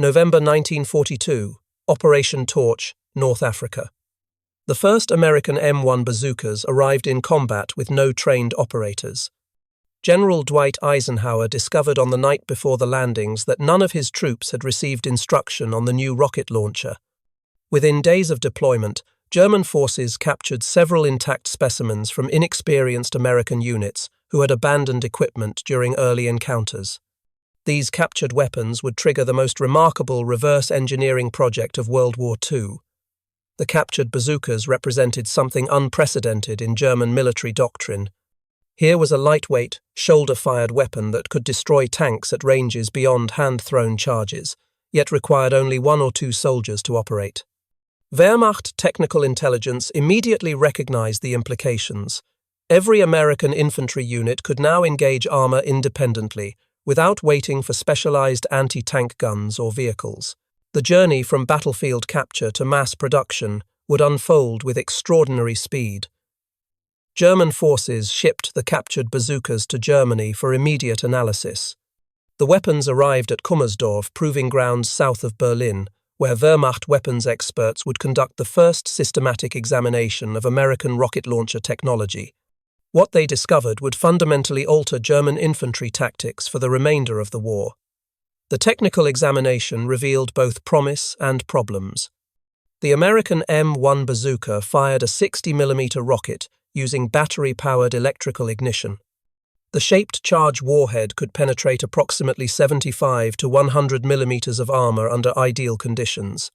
November 1942, Operation Torch, North Africa. The first American M1 bazookas arrived in combat with no trained operators. General Dwight Eisenhower discovered on the night before the landings that none of his troops had received instruction on the new rocket launcher. Within days of deployment, German forces captured several intact specimens from inexperienced American units who had abandoned equipment during early encounters. These captured weapons would trigger the most remarkable reverse engineering project of World War II. The captured bazookas represented something unprecedented in German military doctrine. Here was a lightweight, shoulder-fired weapon that could destroy tanks at ranges beyond hand-thrown charges, yet required only 1 or 2 soldiers to operate. Wehrmacht technical intelligence immediately recognized the implications. Every American infantry unit could now engage armor independently, without waiting for specialized anti-tank guns or vehicles. The journey from battlefield capture to mass production would unfold with extraordinary speed. German forces shipped the captured bazookas to Germany for immediate analysis. The weapons arrived at Kummersdorf proving grounds south of Berlin, where Wehrmacht weapons experts would conduct the first systematic examination of American rocket launcher technology. What they discovered would fundamentally alter German infantry tactics for the remainder of the war. The technical examination revealed both promise and problems. The American M1 bazooka fired a 60mm rocket using battery-powered electrical ignition. The shaped charge warhead could penetrate approximately 75 to 100 millimeters of armor under ideal conditions.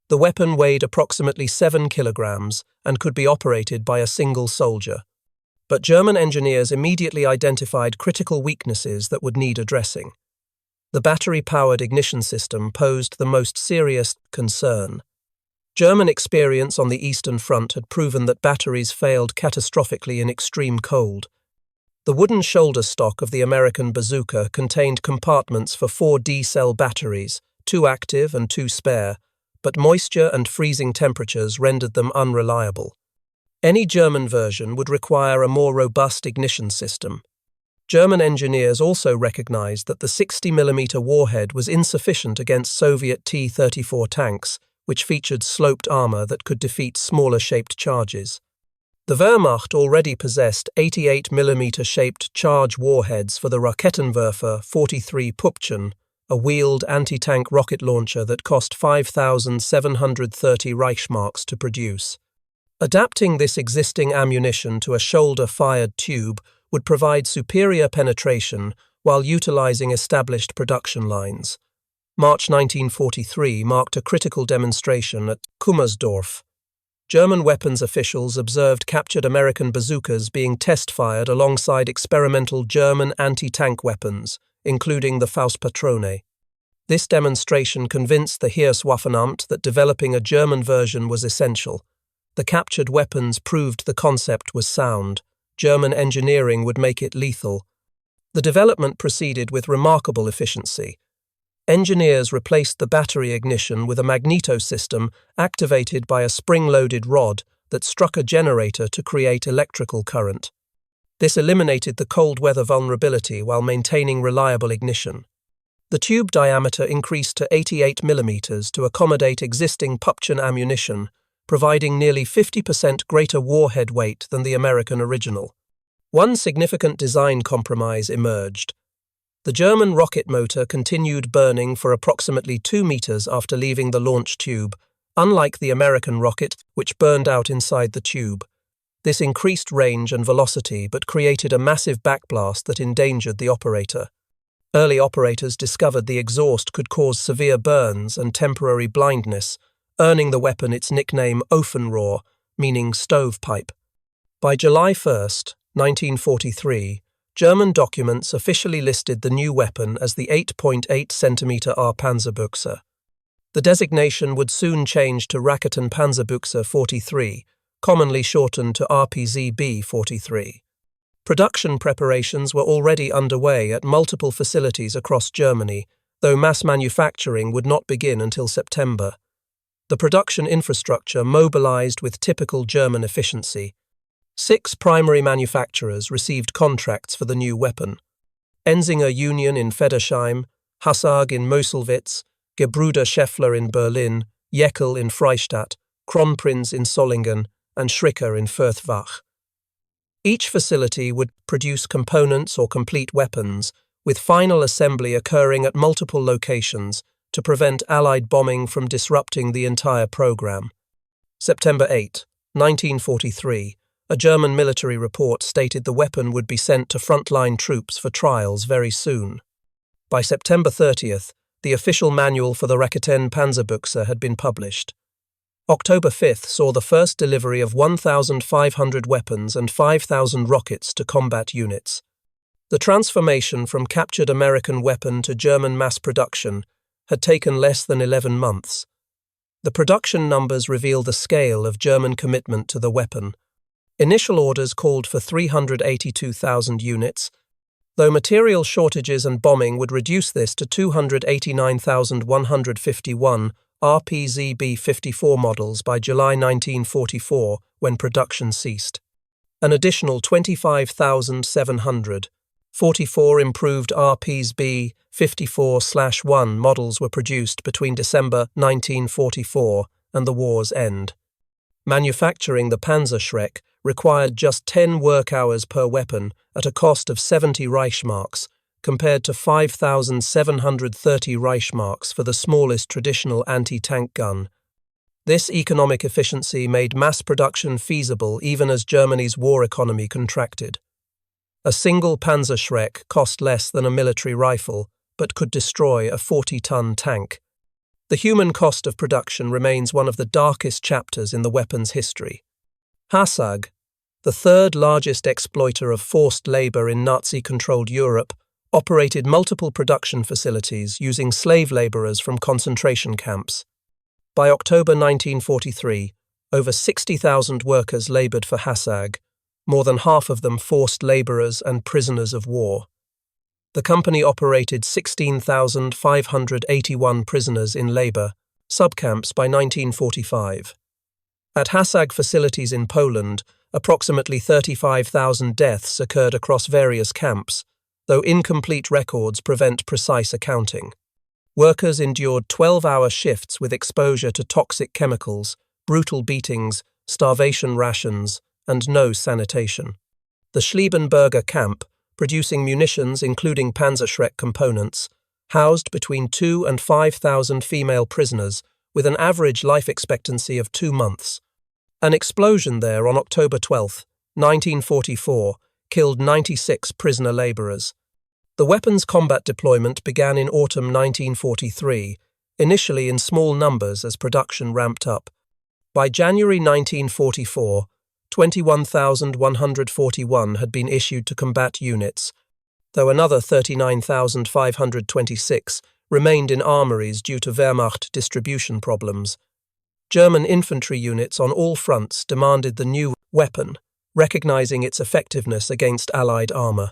The weapon weighed approximately 7 kilograms and could be operated by a single soldier. But German engineers immediately identified critical weaknesses that would need addressing. The battery-powered ignition system posed the most serious concern. German experience on the Eastern Front had proven that batteries failed catastrophically in extreme cold. The wooden shoulder stock of the American bazooka contained compartments for 4 D-cell batteries, 2 active and 2 spare, but moisture and freezing temperatures rendered them unreliable. Any German version would require a more robust ignition system. German engineers also recognized that the 60mm warhead was insufficient against Soviet T-34 tanks, which featured sloped armor that could defeat smaller-shaped charges. The Wehrmacht already possessed 88mm shaped charge warheads for the Raketenwerfer 43 Pupchen, a wheeled anti-tank rocket launcher that cost 5,730 Reichsmarks to produce. Adapting this existing ammunition to a shoulder-fired tube would provide superior penetration while utilizing established production lines. March 1943 marked a critical demonstration at Kummersdorf. German weapons officials observed captured American bazookas being test-fired alongside experimental German anti-tank weapons, including the Faustpatrone. This demonstration convinced the Heereswaffenamt that developing a German version was essential. The captured weapons proved the concept was sound. German engineering would make it lethal. The development proceeded with remarkable efficiency. Engineers replaced the battery ignition with a magneto system activated by a spring-loaded rod that struck a generator to create electrical current. This eliminated the cold weather vulnerability while maintaining reliable ignition. The tube diameter increased to 88mm to accommodate existing Pupchen ammunition, providing nearly 50% greater warhead weight than the American original. One significant design compromise emerged. The German rocket motor continued burning for approximately 2 meters after leaving the launch tube, unlike the American rocket, which burned out inside the tube. This increased range and velocity but created a massive backblast that endangered the operator. Early operators discovered the exhaust could cause severe burns and temporary blindness, earning the weapon its nickname Ofenrohr, meaning stovepipe. By July 1, 1943, German documents officially listed the new weapon as the 8.8 cm Panzerbüchse. The designation would soon change to Raketen Panzerbüchse 43, commonly shortened to RPZB 43. Production preparations were already underway at multiple facilities across Germany, though mass manufacturing would not begin until September. The production infrastructure mobilized with typical German efficiency. 6 primary manufacturers received contracts for the new weapon. Enzinger Union in Federsheim, Hussarg in Mosselwitz, Gebrüder Scheffler in Berlin, Jeckel in Freistadt, Kronprinz in Solingen, and Schricker in Fürthwach. Each facility would produce components or complete weapons, with final assembly occurring at multiple locations to prevent Allied bombing from disrupting the entire program. September 8, 1943, a German military report stated the weapon would be sent to frontline troops for trials very soon. By September 30th, the official manual for the Raketen Panzerbüchse had been published. October 5th saw the first delivery of 1,500 weapons and 5,000 rockets to combat units. The transformation from captured American weapon to German mass production had taken less than 11 months. The production numbers reveal the scale of German commitment to the weapon. Initial orders called for 382,000 units, though material shortages and bombing would reduce this to 289,151 RPZ-B-54 models by July 1944, when production ceased. An additional 25,744 improved RPZ-B-54/1 models were produced between December 1944 and the war's end. Manufacturing the Panzerschreck required just 10 work hours per weapon at a cost of 70 Reichsmarks, compared to 5,730 Reichsmarks for the smallest traditional anti-tank gun. This economic efficiency made mass production feasible even as Germany's war economy contracted. A single Panzerschreck cost less than a military rifle, but could destroy a 40-ton tank. The human cost of production remains one of the darkest chapters in the weapon's history. HASAG, the third largest exploiter of forced labor in Nazi-controlled Europe, operated multiple production facilities using slave laborers from concentration camps. By October 1943, over 60,000 workers labored for HASAG, more than half of them forced laborers and prisoners of war. The company operated 16,581 prisoners in labor subcamps by 1945. At HASAG facilities in Poland, approximately 35,000 deaths occurred across various camps, though incomplete records prevent precise accounting. Workers endured 12-hour shifts with exposure to toxic chemicals, brutal beatings, starvation rations, and no sanitation. The Schliebenberger camp, producing munitions including Panzerschreck components, housed between 2,000 and 5,000 female prisoners with an average life expectancy of 2 months. An explosion there on October 12, 1944, killed 96 prisoner laborers. The weapons combat deployment began in autumn 1943, initially in small numbers as production ramped up. By January 1944, 21,141 had been issued to combat units, though another 39,526 remained in armories due to Wehrmacht distribution problems. German infantry units on all fronts demanded the new weapon, recognizing its effectiveness against Allied armor.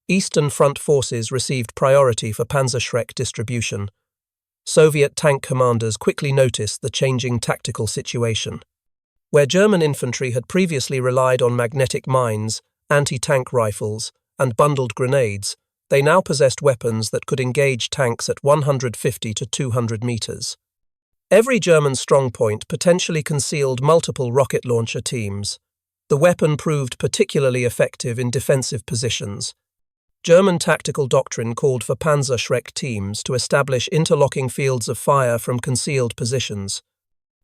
Eastern Front forces received priority for Panzerschreck distribution. Soviet tank commanders quickly noticed the changing tactical situation. Where German infantry had previously relied on magnetic mines, anti-tank rifles, and bundled grenades, they now possessed weapons that could engage tanks at 150 to 200 meters. Every German strongpoint potentially concealed multiple rocket launcher teams. The weapon proved particularly effective in defensive positions. German tactical doctrine called for Panzerschreck teams to establish interlocking fields of fire from concealed positions.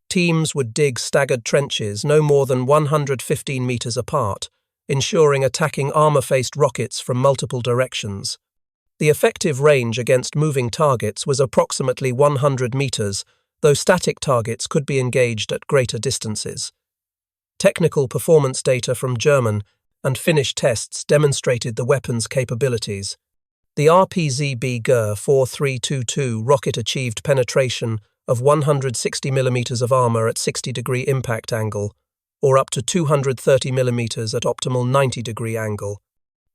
Teams would dig staggered trenches no more than 115 meters apart, ensuring attacking armor-faced rockets from multiple directions. The effective range against moving targets was approximately 100 meters, though static targets could be engaged at greater distances. Technical performance data from German and Finnish tests demonstrated the weapon's capabilities. The RPZ-B-4322 rocket achieved penetration of 160 mm of armor at 60-degree impact angle, or up to 230 mm at optimal 90-degree angle.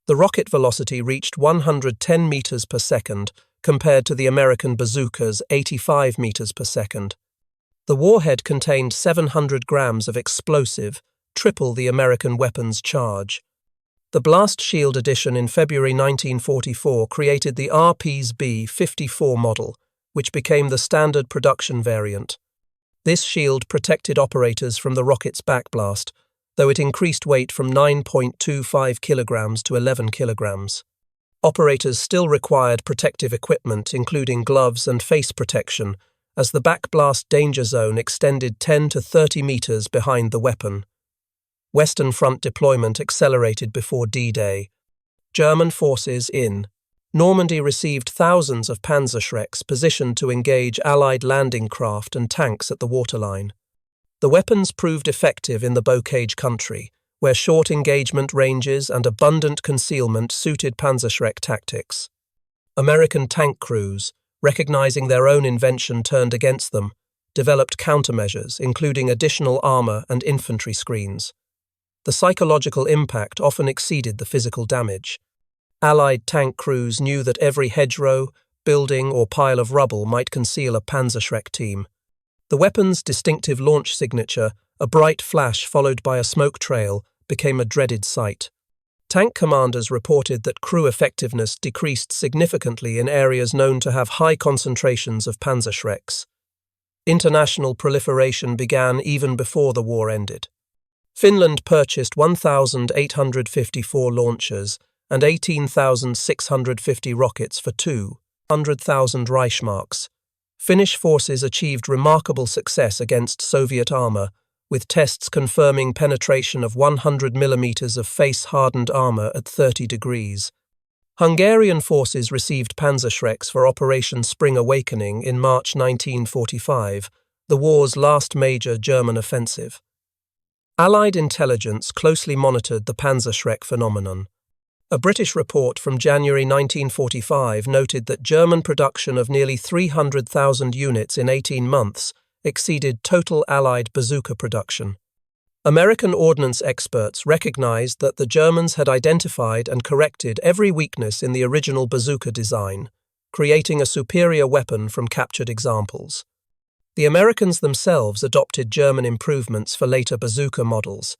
The rocket velocity reached 110 meters per second, compared to the American bazooka's 85 meters per second. The warhead contained 700 grams of explosive, triple the American weapon's charge. The blast shield addition in February 1944 created the RPZ-B-54 model, which became the standard production variant. This shield protected operators from the rocket's backblast, though it increased weight from 9.25 kilograms to 11 kilograms. Operators still required protective equipment, including gloves and face protection, as the backblast danger zone extended 10 to 30 meters behind the weapon. Western Front deployment accelerated before D-Day. German forces in Normandy received thousands of Panzerschrecks positioned to engage Allied landing craft and tanks at the waterline. The weapons proved effective in the Bocage country, where short engagement ranges and abundant concealment suited Panzerschreck tactics. American tank crews, recognizing their own invention turned against them, developed countermeasures, including additional armor and infantry screens. The psychological impact often exceeded the physical damage. Allied tank crews knew that every hedgerow, building, or pile of rubble might conceal a Panzerschreck team. The weapon's distinctive launch signature, a bright flash followed by a smoke trail, became a dreaded sight. Tank commanders reported that crew effectiveness decreased significantly in areas known to have high concentrations of Panzerschrecks. International proliferation began even before the war ended. Finland purchased 1,854 launchers and 18,650 rockets for 200,000 Reichsmarks. Finnish forces achieved remarkable success against Soviet armor, with tests confirming penetration of 100 millimeters of face-hardened armor at 30 degrees. Hungarian forces received Panzerschrecks for Operation Spring Awakening in March 1945, the war's last major German offensive. Allied intelligence closely monitored the Panzerschreck phenomenon. A British report from January 1945 noted that German production of nearly 300,000 units in 18 months exceeded total Allied bazooka production. American ordnance experts recognized that the Germans had identified and corrected every weakness in the original bazooka design, creating a superior weapon from captured examples. The Americans themselves adopted German improvements for later bazooka models.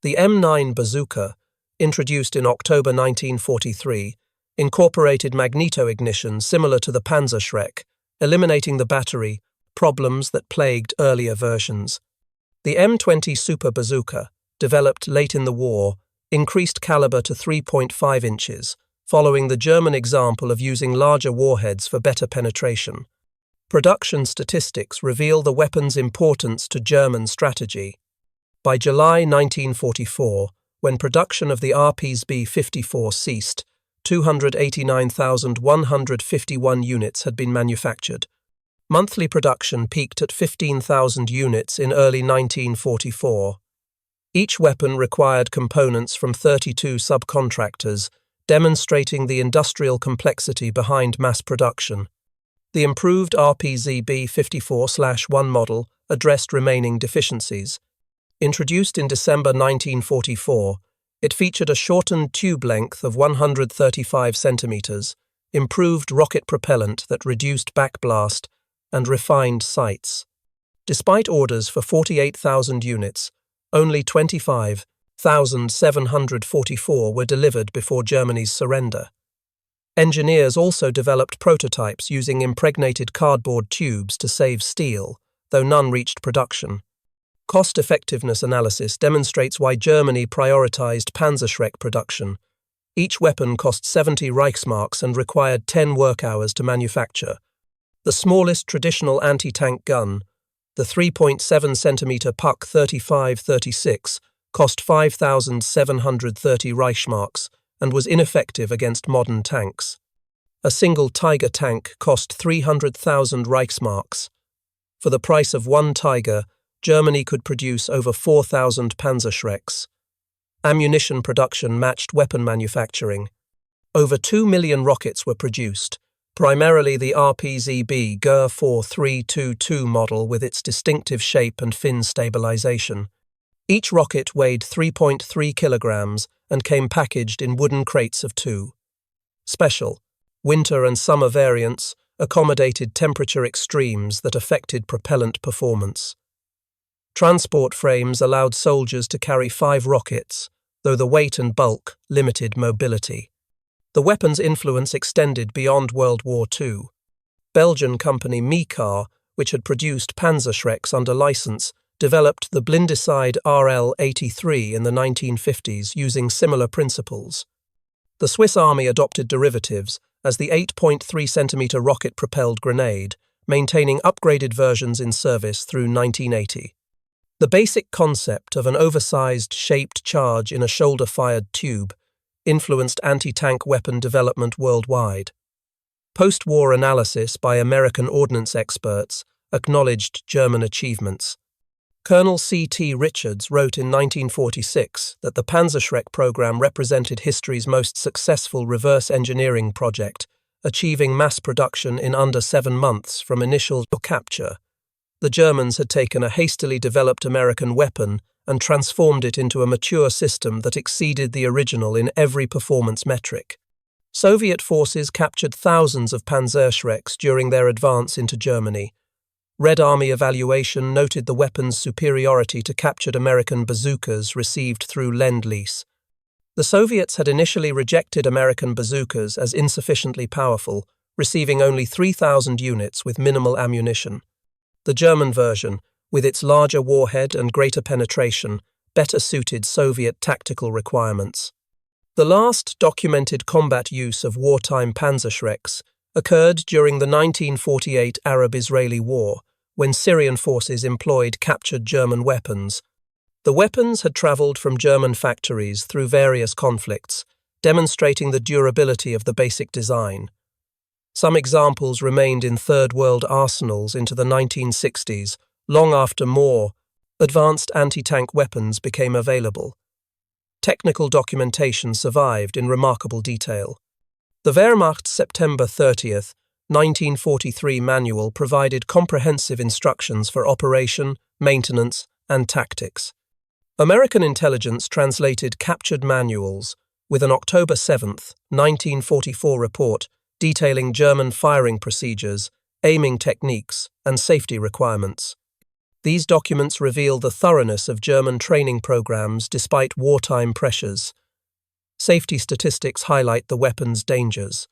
The M9 bazooka, introduced in October 1943, incorporated magneto ignition similar to the Panzerschreck, eliminating the battery problems that plagued earlier versions. The M20 Super Bazooka, developed late in the war, increased caliber to 3.5 inches, following the German example of using larger warheads for better penetration. Production statistics reveal the weapon's importance to German strategy. By July 1944, when production of the RPZ-54 ceased, 289,151 units had been manufactured. Monthly production peaked at 15,000 units in early 1944. Each weapon required components from 32 subcontractors, demonstrating the industrial complexity behind mass production. The improved RPZ-54/1 model addressed remaining deficiencies. Introduced in December 1944, it featured a shortened tube length of 135 centimeters, improved rocket propellant that reduced backblast, and refined sights. Despite orders for 48,000 units, only 25,744 were delivered before Germany's surrender. Engineers also developed prototypes using impregnated cardboard tubes to save steel, though none reached production. Cost-effectiveness analysis demonstrates why Germany prioritized Panzerschreck production. Each weapon cost 70 Reichsmarks and required 10 work hours to manufacture. The smallest traditional anti-tank gun, the 3.7 centimeter Puck 35-36, cost 5,730 Reichsmarks and was ineffective against modern tanks. A single Tiger tank cost 300,000 Reichsmarks. For the price of one Tiger, Germany could produce over 4,000 Panzerschrecks. Ammunition production matched weapon manufacturing. Over 2 million rockets were produced, primarily the RPZ-B GER 4322 model with its distinctive shape and fin stabilization. Each rocket weighed 3.3 kilograms and came packaged in wooden crates of 2. Special, winter and summer variants accommodated temperature extremes that affected propellant performance. Transport frames allowed soldiers to carry 5 rockets, though the weight and bulk limited mobility. The weapon's influence extended beyond World War II. Belgian company Mikar, which had produced Panzerschrecks under license, developed the blindicide RL-83 in the 1950s using similar principles. The Swiss Army adopted derivatives, as the 8.3-centimeter rocket-propelled grenade, maintaining upgraded versions in service through 1980. The basic concept of an oversized, shaped charge in a shoulder-fired tube influenced anti-tank weapon development worldwide. Post-war analysis by American ordnance experts acknowledged German achievements. Colonel C.T. Richards wrote in 1946 that the Panzerschreck program represented history's most successful reverse engineering project, achieving mass production in under 7 months from initial capture. The Germans had taken a hastily developed American weapon and transformed it into a mature system that exceeded the original in every performance metric. Soviet forces captured thousands of Panzerschrecks during their advance into Germany. Red Army evaluation noted the weapon's superiority to captured American bazookas received through Lend-Lease. The Soviets had initially rejected American bazookas as insufficiently powerful, receiving only 3,000 units with minimal ammunition. The German version, with its larger warhead and greater penetration, better suited Soviet tactical requirements. The last documented combat use of wartime Panzerschrecks occurred during the 1948 Arab-Israeli War, when Syrian forces employed captured German weapons. The weapons had traveled from German factories through various conflicts, demonstrating the durability of the basic design. Some examples remained in Third World arsenals into the 1960s, long after more advanced anti-tank weapons became available. Technical documentation survived in remarkable detail. The Wehrmacht's September 30, 1943 manual provided comprehensive instructions for operation, maintenance, and tactics. American intelligence translated captured manuals with an October 7, 1944 report detailing German firing procedures, aiming techniques, and safety requirements. These documents reveal the thoroughness of German training programs despite wartime pressures. Safety statistics highlight the weapon's dangers.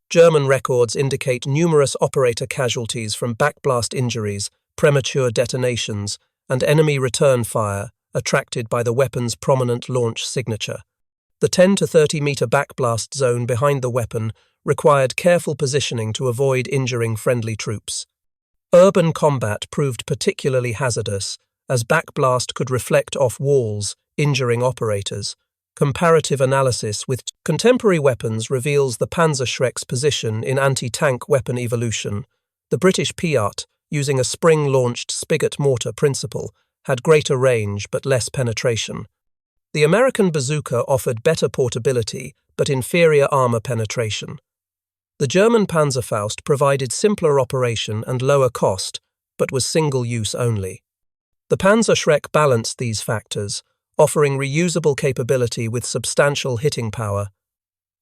German records indicate numerous operator casualties from backblast injuries, premature detonations, and enemy return fire attracted by the weapon's prominent launch signature. The 10 to 30 meter backblast zone behind the weapon required careful positioning to avoid injuring friendly troops. Urban combat proved particularly hazardous, as backblast could reflect off walls, injuring operators. Comparative analysis with contemporary weapons reveals the Panzerschreck's position in anti-tank weapon evolution. The British Piat, using a spring-launched spigot mortar principle, had greater range but less penetration. The American bazooka offered better portability but inferior armor penetration. The German Panzerfaust provided simpler operation and lower cost, but was single-use only. The Panzerschreck balanced these factors, offering reusable capability with substantial hitting power.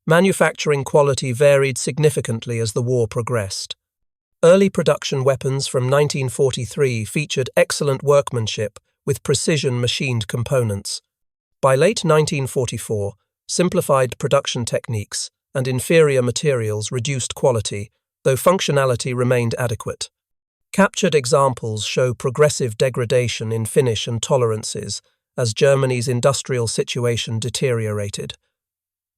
Manufacturing quality varied significantly as the war progressed. Early production weapons from 1943 featured excellent workmanship with precision machined components. By late 1944, simplified production techniques and inferior materials reduced quality, though functionality remained adequate. Captured examples show progressive degradation in finish and tolerances as Germany's industrial situation deteriorated.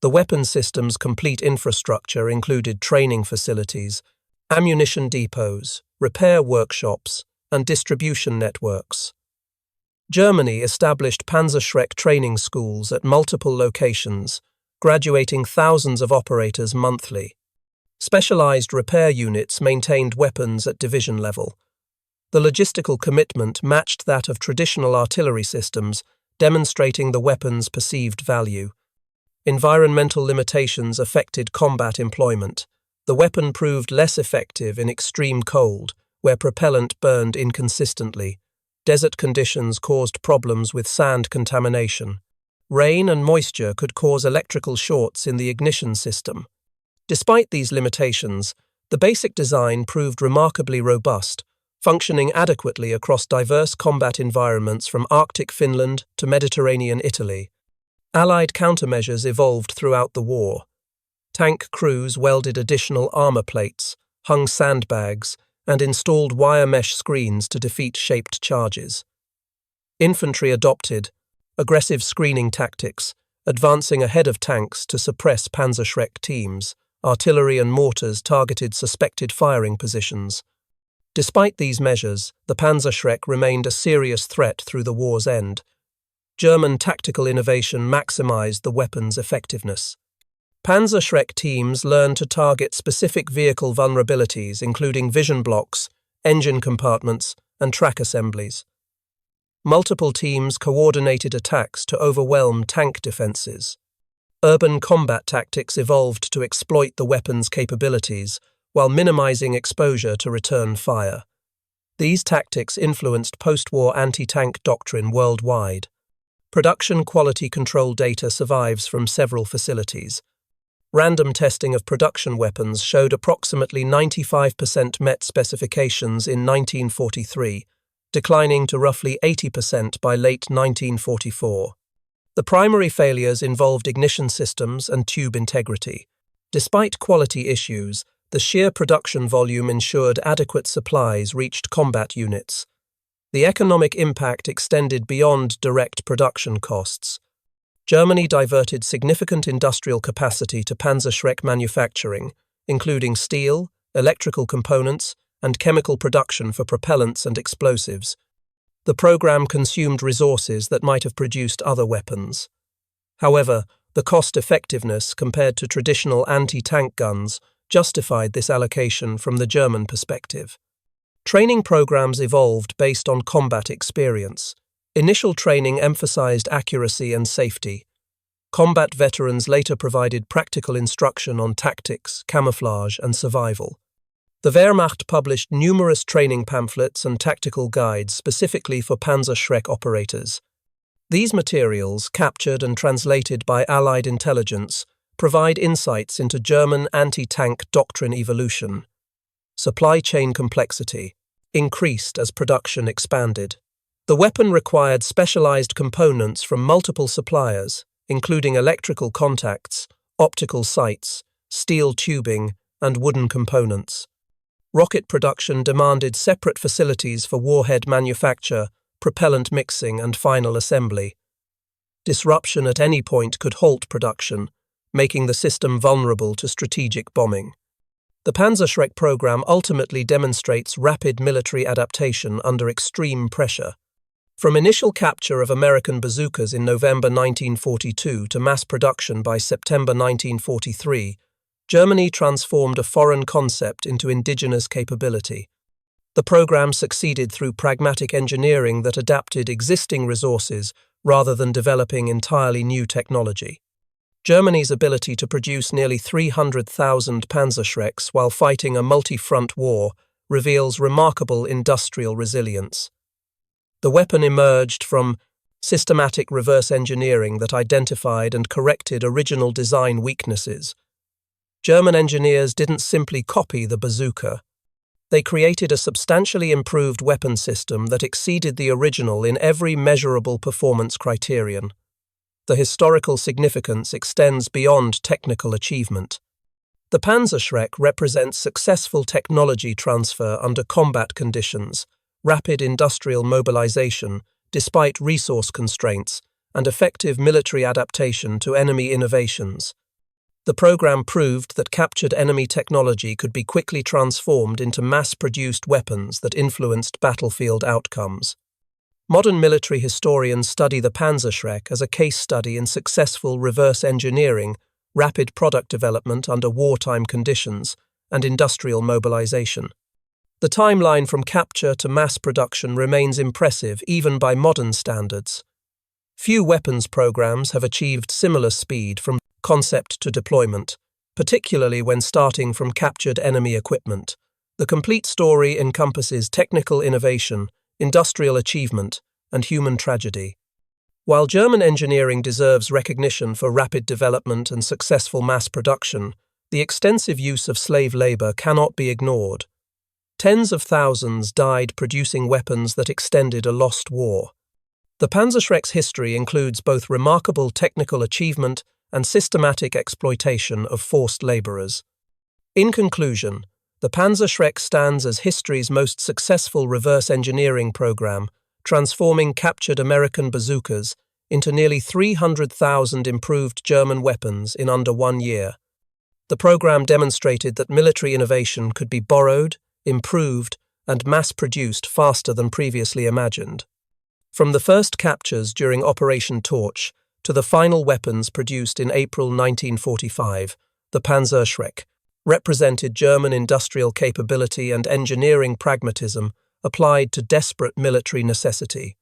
The weapon system's complete infrastructure included training facilities, ammunition depots, repair workshops, and distribution networks. Germany established Panzerschreck training schools at multiple locations, graduating thousands of operators monthly. Specialized repair units maintained weapons at division level. The logistical commitment matched that of traditional artillery systems, demonstrating the weapon's perceived value. Environmental limitations affected combat employment. The weapon proved less effective in extreme cold, where propellant burned inconsistently. Desert conditions caused problems with sand contamination. Rain and moisture could cause electrical shorts in the ignition system. Despite these limitations, the basic design proved remarkably robust, functioning adequately across diverse combat environments from Arctic Finland to Mediterranean Italy. Allied countermeasures evolved throughout the war. Tank crews welded additional armor plates, hung sandbags, and installed wire mesh screens to defeat shaped charges. Infantry adopted aggressive screening tactics, advancing ahead of tanks to suppress Panzerschreck teams. Artillery and mortars targeted suspected firing positions. Despite these measures, the Panzerschreck remained a serious threat through the war's end. German tactical innovation maximized the weapon's effectiveness. Panzerschreck teams learned to target specific vehicle vulnerabilities, including vision blocks, engine compartments, and track assemblies. Multiple teams coordinated attacks to overwhelm tank defenses. Urban combat tactics evolved to exploit the weapon's capabilities, while minimizing exposure to return fire. These tactics influenced post-war anti-tank doctrine worldwide. Production quality control data survives from several facilities. Random testing of production weapons showed approximately 95% met specifications in 1943, declining to roughly 80% by late 1944. The primary failures involved ignition systems and tube integrity. Despite quality issues, the sheer production volume ensured adequate supplies reached combat units. The economic impact extended beyond direct production costs. Germany diverted significant industrial capacity to Panzerschreck manufacturing, including steel, electrical components, and chemical production for propellants and explosives. The program consumed resources that might have produced other weapons. However, the cost-effectiveness compared to traditional anti-tank guns justified this allocation from the German perspective. Training programs evolved based on combat experience. Initial training emphasized accuracy and safety. Combat veterans later provided practical instruction on tactics, camouflage, and survival. The Wehrmacht published numerous training pamphlets and tactical guides specifically for Panzerschreck operators. These materials, captured and translated by Allied intelligence, provide insights into German anti-tank doctrine evolution. Supply chain complexity increased as production expanded. The weapon required specialized components from multiple suppliers, including electrical contacts, optical sights, steel tubing, and wooden components. Rocket production demanded separate facilities for warhead manufacture, propellant mixing, and final assembly. Disruption at any point could halt production, making the system vulnerable to strategic bombing. The Panzerschreck program ultimately demonstrates rapid military adaptation under extreme pressure. From initial capture of American bazookas in November 1942 to mass production by September 1943, Germany transformed a foreign concept into indigenous capability. The program succeeded through pragmatic engineering that adapted existing resources rather than developing entirely new technology. Germany's ability to produce nearly 300,000 Panzerschrecks while fighting a multi-front war reveals remarkable industrial resilience. The weapon emerged from systematic reverse engineering that identified and corrected original design weaknesses. German engineers didn't simply copy the bazooka. They created a substantially improved weapon system that exceeded the original in every measurable performance criterion. The historical significance extends beyond technical achievement. The Panzerschreck represents successful technology transfer under combat conditions, rapid industrial mobilization despite resource constraints, and effective military adaptation to enemy innovations. The program proved that captured enemy technology could be quickly transformed into mass-produced weapons that influenced battlefield outcomes. Modern military historians study the Panzerschreck as a case study in successful reverse engineering, rapid product development under wartime conditions, and industrial mobilization. The timeline from capture to mass production remains impressive even by modern standards. Few weapons programs have achieved similar speed from concept to deployment, particularly when starting from captured enemy equipment. The complete story encompasses technical innovation, industrial achievement, and human tragedy. While German engineering deserves recognition for rapid development and successful mass production, the extensive use of slave labor cannot be ignored. Tens of thousands died producing weapons that extended a lost war. The Panzerschreck's history includes both remarkable technical achievement and systematic exploitation of forced laborers. In conclusion, The Panzerschreck stands as history's most successful reverse engineering program, transforming captured American bazookas into nearly 300,000 improved German weapons in under 1 year. The program demonstrated that military innovation could be borrowed, improved, and mass-produced faster than previously imagined. From the first captures during Operation Torch to the final weapons produced in April 1945, the Panzerschreck represented German industrial capability and engineering pragmatism applied to desperate military necessity.